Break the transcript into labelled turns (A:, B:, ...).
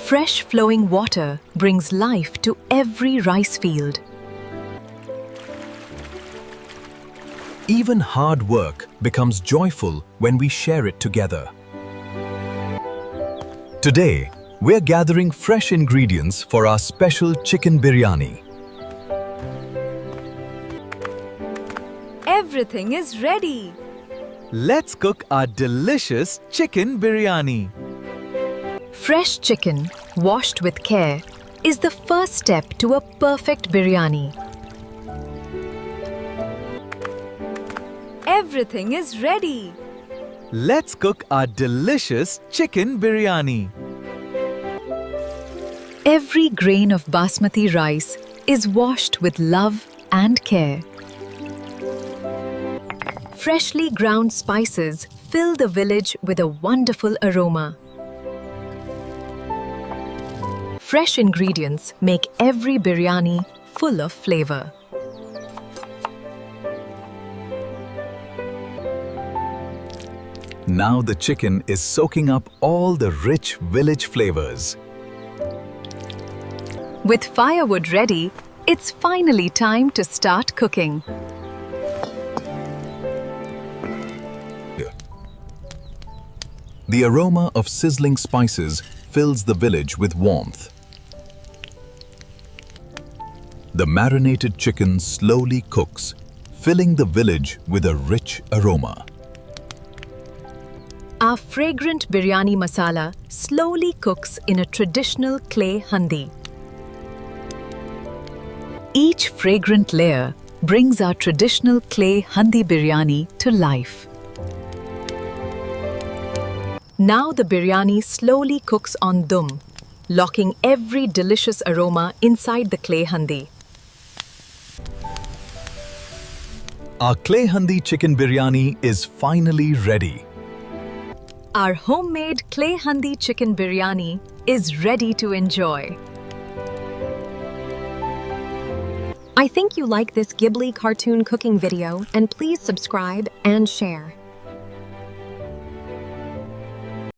A: Fresh flowing water brings life to every rice field.
B: Even hard work becomes joyful when we share it together. Today, we're gathering fresh ingredients for our special chicken biryani.
A: Everything is ready.
C: Let's cook our delicious chicken biryani.
A: Fresh chicken, washed with care, is the first step to a perfect biryani. Everything is ready.
C: Let's cook our delicious chicken biryani.
A: Every grain of basmati rice is washed with love and care. Freshly ground spices fill the village with a wonderful aroma. Fresh ingredients make every biryani full of flavor.
B: Now the chicken is soaking up all the rich village flavors.
A: With firewood ready, it's finally time to start cooking.
B: The aroma of sizzling spices fills the village with warmth. The marinated chicken slowly cooks, filling the village with a rich aroma.
A: Our fragrant biryani masala slowly cooks in a traditional clay handi. Each fragrant layer brings our traditional clay handi biryani to life. Now the biryani slowly cooks on dum, locking every delicious aroma inside the clay handi.
B: Our clay handi chicken biryani is finally ready.
A: Our homemade clay handi chicken biryani is ready to enjoy. I think you like this Ghibli cartoon cooking video, and please subscribe and share.